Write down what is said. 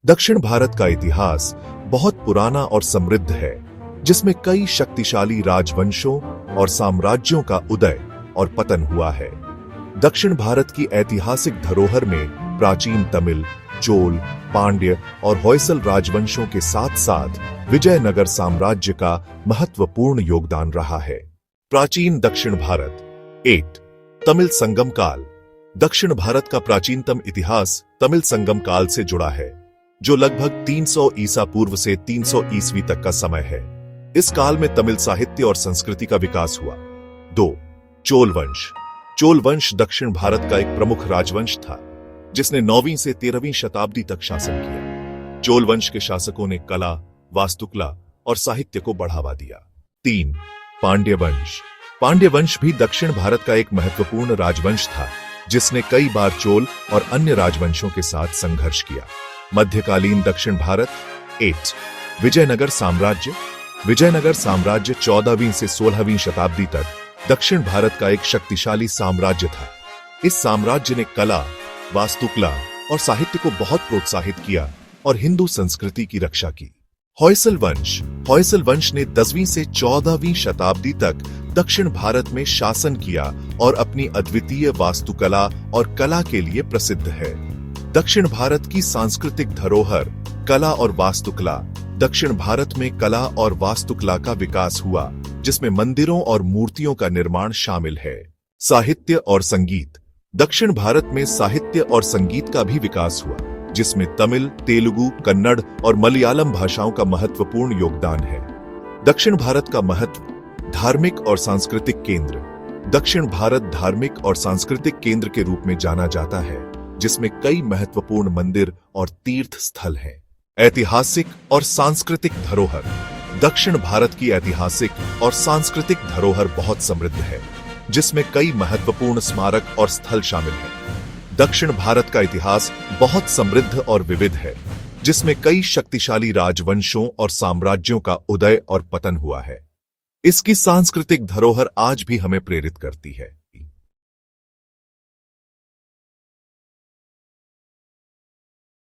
दक्षिण भारत का इतिहास बहुत पुराना और समृद्ध है, जिसमें कई शक्तिशाली राजवंशों और साम्राज्यों का उदय और पतन हुआ है। दक्षिण भारत की ऐतिहासिक धरोहर में प्राचीन तमिल, चोल, पांड्य और होयसल राजवंशों के साथ साथ विजयनगर साम्राज्य का महत्वपूर्ण योगदान रहा है। प्राचीन दक्षिण भारत। 8 तमिल संगम काल। दक्षिण भारत का प्राचीनतम इतिहास तमिल संगम काल से जुड़ा है, जो लगभग 300 ईसा पूर्व से 300 ईस्वी तक का समय है। इस काल में तमिल साहित्य और संस्कृति का विकास हुआ। 2 चोल वंश। चोल वंश दक्षिण भारत का एक प्रमुख राजवंश था, जिसने 9वीं से 13वीं शताब्दी तक शासन किया। चोल वंश के शासकों ने कला, वास्तुकला और साहित्य को बढ़ावा दिया। 3 पांड्य वंश। पांड्य वंश भी दक्षिण भारत का एक महत्वपूर्ण राजवंश था, जिसने कई बार चोल और अन्य राजवंशों के साथ संघर्ष किया। मध्यकालीन दक्षिण भारत। 8 विजयनगर साम्राज्य। विजयनगर साम्राज्य 14वीं से 16वीं शताब्दी तक दक्षिण भारत का एक शक्तिशाली साम्राज्य था। इस साम्राज्य ने कला, वास्तुकला और साहित्य को बहुत प्रोत्साहित किया और हिंदू संस्कृति की रक्षा की। होयसल वंश। होयसल वंश ने 10वीं से 14वीं शताब्दी तक दक्षिण भारत में शासन किया और अपनी अद्वितीय वास्तुकला और कला के लिए प्रसिद्ध है। दक्षिण भारत की सांस्कृतिक धरोहर, कला और वास्तुकला। दक्षिण भारत में कला और वास्तुकला का विकास हुआ, जिसमें मंदिरों और मूर्तियों का निर्माण शामिल है। साहित्य और संगीत। दक्षिण भारत में साहित्य और संगीत का भी विकास हुआ, जिसमें तमिल, तेलुगु, कन्नड़ और मलयालम भाषाओं का महत्वपूर्ण योगदान है। दक्षिण भारत का महत्व। धार्मिक और सांस्कृतिक केंद्र। दक्षिण भारत धार्मिक और सांस्कृतिक केंद्र के रूप में जाना जाता है, जिसमें कई महत्वपूर्ण मंदिर और तीर्थ स्थल हैं। ऐतिहासिक और सांस्कृतिक धरोहर। दक्षिण भारत की ऐतिहासिक और सांस्कृतिक धरोहर बहुत समृद्ध है, जिसमें कई महत्वपूर्ण स्मारक और स्थल शामिल हैं। दक्षिण भारत का इतिहास बहुत समृद्ध और विविध है, जिसमें कई शक्तिशाली राजवंशों और साम्राज्यों का उदय और पतन हुआ है। इसकी सांस्कृतिक धरोहर आज भी हमें प्रेरित करती है।